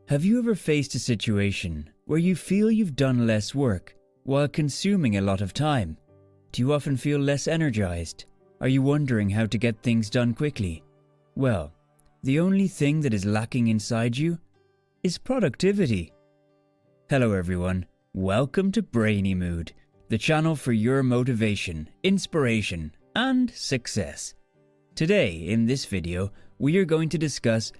Have you ever faced a situation where you feel you've done less work while consuming a lot of time? Do you often feel less energized? Are you wondering how to get things done quickly? Well, the only thing that is lacking inside you is productivity. Hello everyone, welcome to Brainy Mood, the channel for your motivation, inspiration, and success. Today, in this video, we are going to discuss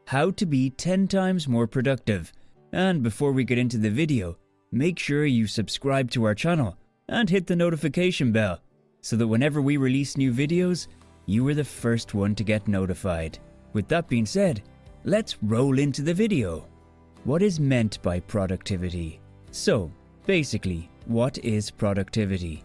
how to be 10 times more productive. And before we get into the video, make sure you subscribe to our channel and hit the notification bell so that whenever we release new videos, you are the first one to get notified. With that being said, let's roll into the video. What is meant by productivity? So, basically, what is productivity?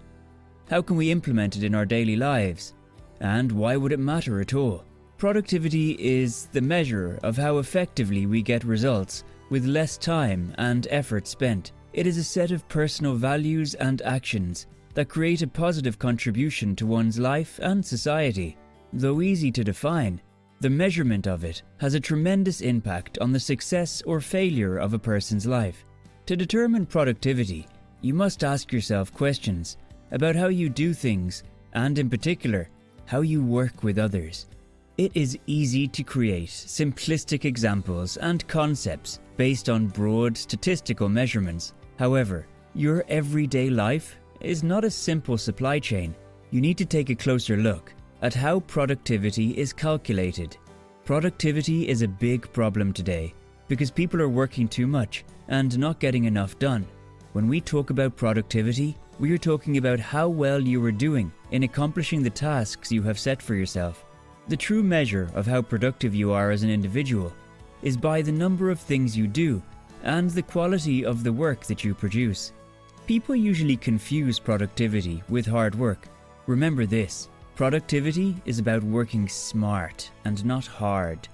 How can we implement it in our daily lives? And why would it matter at all? Productivity is the measure of how effectively we get results with less time and effort spent. It is a set of personal values and actions that create a positive contribution to one's life and society. Though easy to define, the measurement of it has a tremendous impact on the success or failure of a person's life. To determine productivity, you must ask yourself questions about how you do things and, in particular, how you work with others. It is easy to create simplistic examples and concepts based on broad statistical measurements. However, your everyday life is not a simple supply chain. You need to take a closer look at how productivity is calculated. Productivity is a big problem today because people are working too much and not getting enough done. When we talk about productivity, we are talking about how well you are doing in accomplishing the tasks you have set for yourself. The true measure of how productive you are as an individual is by the number of things you do and the quality of the work that you produce. People usually confuse productivity with hard work. Remember this, productivity is about working smart and not hard.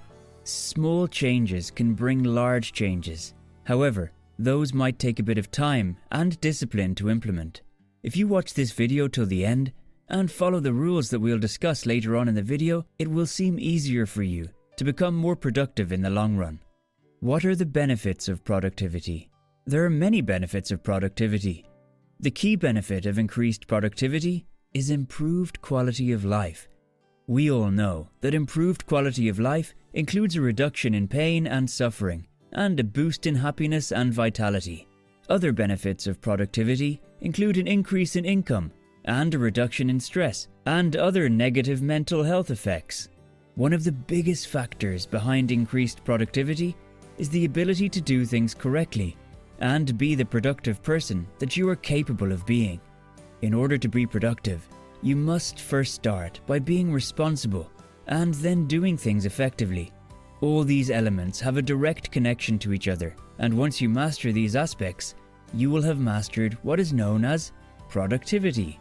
Small changes can bring large changes. However, those might take a bit of time and discipline to implement. If you watch this video till the end and follow the rules that we'll discuss later on in the video, it will seem easier for you to become more productive in the long run. What are the benefits of productivity? There are many benefits of productivity. The key benefit of increased productivity is improved quality of life. We all know that improved quality of life includes a reduction in pain and suffering, and a boost in happiness and vitality. Other benefits of productivity include an increase in income, and a reduction in stress, and other negative mental health effects. One of the biggest factors behind increased productivity is the ability to do things correctly and be the productive person that you are capable of being. In order to be productive, you must first start by being responsible and then doing things effectively. All these elements have a direct connection to each other, and once you master these aspects, you will have mastered what is known as productivity.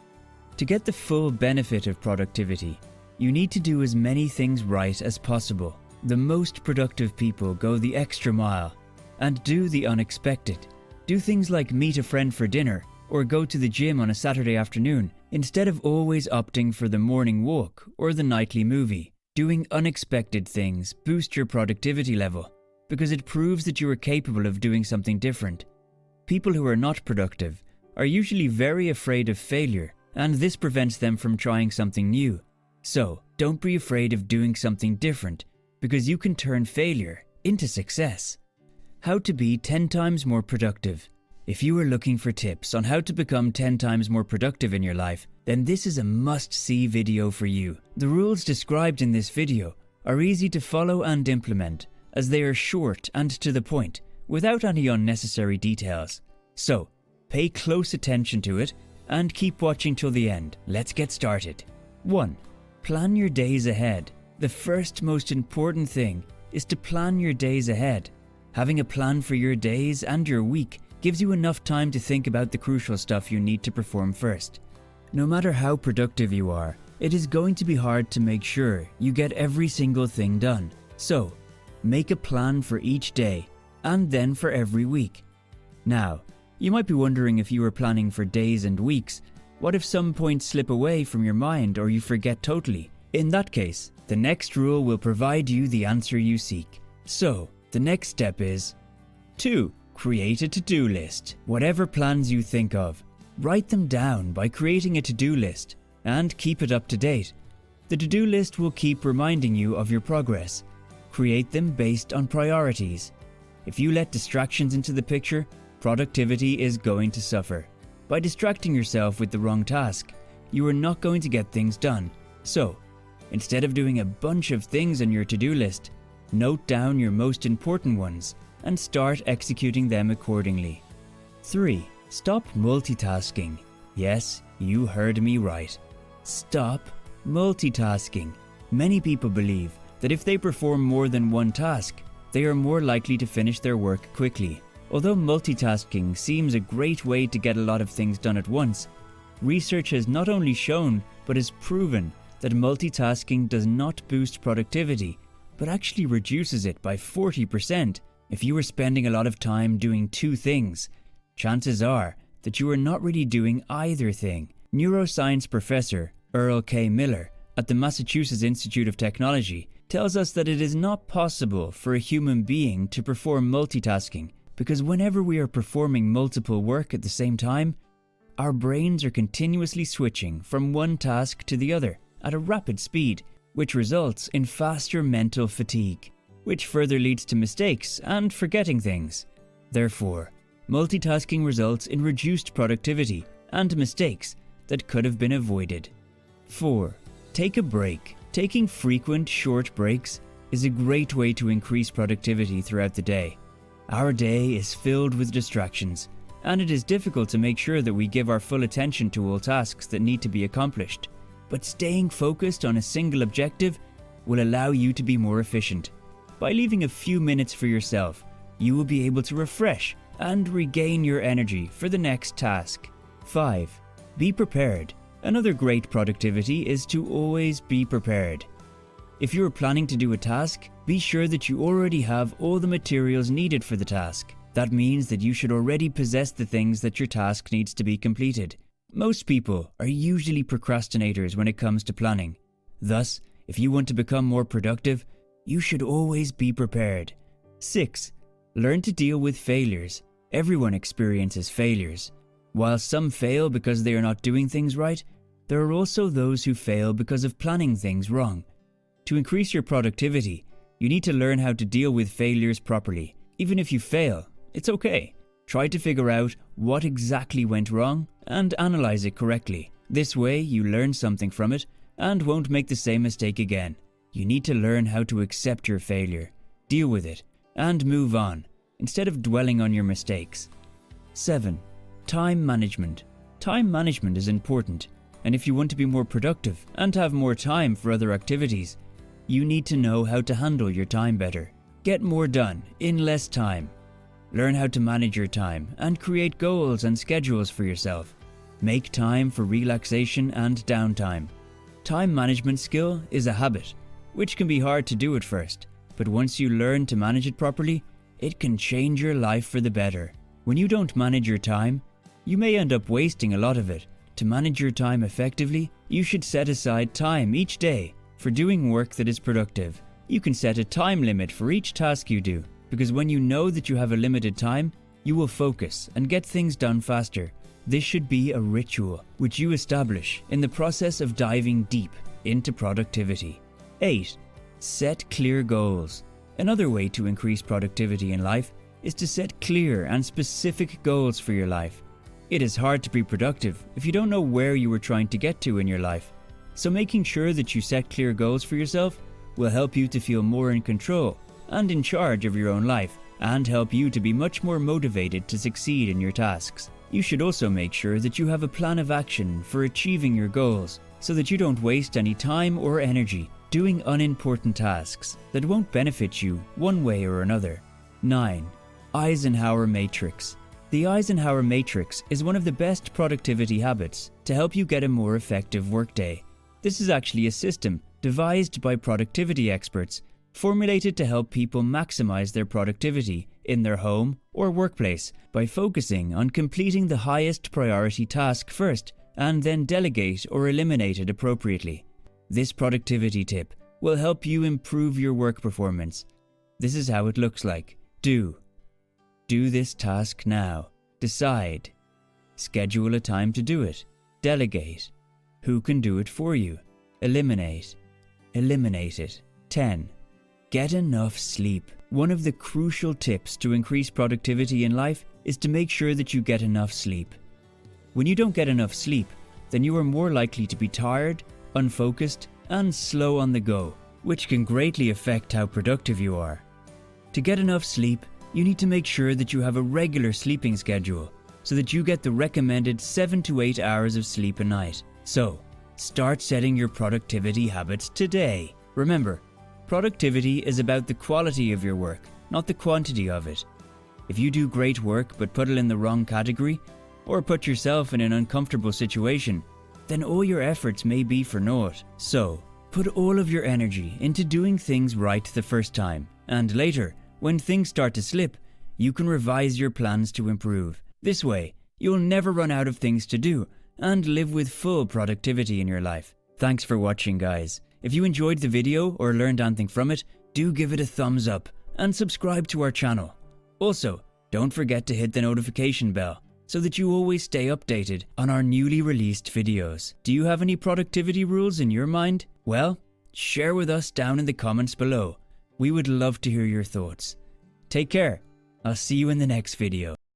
To get the full benefit of productivity, you need to do as many things right as possible. The most productive people go the extra mile and do the unexpected. Do things like meet a friend for dinner or go to the gym on a Saturday afternoon instead of always opting for the morning walk or the nightly movie. Doing unexpected things boosts your productivity level because it proves that you are capable of doing something different. People who are not productive are usually very afraid of failure, and this prevents them from trying something new. So, don't be afraid of doing something different because you can turn failure into success. How to be 10 times more productive. If you are looking for tips on how to become 10 times more productive in your life, then this is a must-see video for you. The rules described in this video are easy to follow and implement, as they are short and to the point, without any unnecessary details. So, pay close attention to it and keep watching till the end. Let's get started. 1. Plan your days ahead. The first most important thing is to plan your days ahead. Having a plan for your days and your week gives you enough time to think about the crucial stuff you need to perform first. No matter how productive you are, it is going to be hard to make sure you get every single thing done. So, make a plan for each day and then for every week. Now, you might be wondering if you are planning for days and weeks. What if some points slip away from your mind or you forget totally? In that case, the next rule will provide you the answer you seek. So, the next step is 2. Create a to-do list. Whatever plans you think of, write them down by creating a to-do list and keep it up to date. The to-do list will keep reminding you of your progress. Create them based on priorities. If you let distractions into the picture, productivity is going to suffer. By distracting yourself with the wrong task, you are not going to get things done. So, instead of doing a bunch of things on your to-do list, note down your most important ones and start executing them accordingly. 3. Stop multitasking. Yes, you heard me right. Stop multitasking. Many people believe that if they perform more than one task, they are more likely to finish their work quickly. Although multitasking seems a great way to get a lot of things done at once, research has not only shown but has proven that multitasking does not boost productivity, but actually reduces it by 40%. If you are spending a lot of time doing two things, chances are that you are not really doing either thing. Neuroscience professor Earl K. Miller at the Massachusetts Institute of Technology tells us that it is not possible for a human being to perform multitasking because whenever we are performing multiple work at the same time, our brains are continuously switching from one task to the other at a rapid speed, which results in faster mental fatigue, which further leads to mistakes and forgetting things. Therefore, multitasking results in reduced productivity and mistakes that could have been avoided. 4. Take a break. Taking frequent short breaks is a great way to increase productivity throughout the day. Our day is filled with distractions, and it is difficult to make sure that we give our full attention to all tasks that need to be accomplished. But staying focused on a single objective will allow you to be more efficient. By leaving a few minutes for yourself, you will be able to refresh and regain your energy for the next task. 5. Be prepared. Another great productivity is to always be prepared. If you are planning to do a task, be sure that you already have all the materials needed for the task. That means that you should already possess the things that your task needs to be completed. Most people are usually procrastinators when it comes to planning. Thus, if you want to become more productive, you should always be prepared. 6. Learn to deal with failures. Everyone experiences failures. While some fail because they are not doing things right, there are also those who fail because of planning things wrong. To increase your productivity, you need to learn how to deal with failures properly. Even if you fail, it's okay. Try to figure out what exactly went wrong and analyze it correctly. This way, you learn something from it and won't make the same mistake again. You need to learn how to accept your failure, deal with it, and move on, instead of dwelling on your mistakes. 7. Time management. Time management is important, and if you want to be more productive and have more time for other activities, you need to know how to handle your time better. Get more done in less time. Learn how to manage your time and create goals and schedules for yourself. Make time for relaxation and downtime. Time management skill is a habit, which can be hard to do at first, but once you learn to manage it properly, it can change your life for the better. When you don't manage your time, you may end up wasting a lot of it. To manage your time effectively, you should set aside time each day for doing work that is productive. You can set a time limit for each task you do, because when you know that you have a limited time, you will focus and get things done faster. This should be a ritual which you establish in the process of diving deep into productivity. 8. Set clear goals. Another way to increase productivity in life is to set clear and specific goals for your life. It is hard to be productive if you don't know where you are trying to get to in your life. So making sure that you set clear goals for yourself will help you to feel more in control and in charge of your own life, and help you to be much more motivated to succeed in your tasks. You should also make sure that you have a plan of action for achieving your goals, so that you don't waste any time or energy doing unimportant tasks that won't benefit you one way or another. 9. Eisenhower Matrix. The Eisenhower Matrix is one of the best productivity habits to help you get a more effective workday. This is actually a system devised by productivity experts, formulated to help people maximize their productivity in their home or workplace by focusing on completing the highest priority task first and then delegate or eliminate it appropriately. This productivity tip will help you improve your work performance. This is how it looks like. Do. Do this task now. Decide. Schedule a time to do it. Delegate. Who can do it for you? Eliminate. Eliminate it. 10. Get enough sleep. One of the crucial tips to increase productivity in life is to make sure that you get enough sleep. When you don't get enough sleep, then you are more likely to be tired, unfocused, and slow on the go, which can greatly affect how productive you are. To get enough sleep, you need to make sure that you have a regular sleeping schedule so that you get the recommended 7 to 8 hours of sleep a night. So, start setting your productivity habits today. Remember, productivity is about the quality of your work, not the quantity of it. If you do great work but put it in the wrong category, or put yourself in an uncomfortable situation, then all your efforts may be for naught. So, put all of your energy into doing things right the first time, and later, when things start to slip, you can revise your plans to improve. This way, you'll never run out of things to do and live with full productivity in your life. Thanks for watching, guys. If you enjoyed the video or learned anything from it, do give it a thumbs up and subscribe to our channel. Also, don't forget to hit the notification bell so that you always stay updated on our newly released videos. Do you have any productivity rules in your mind? Well, share with us down in the comments below. We would love to hear your thoughts. Take care. I'll see you in the next video.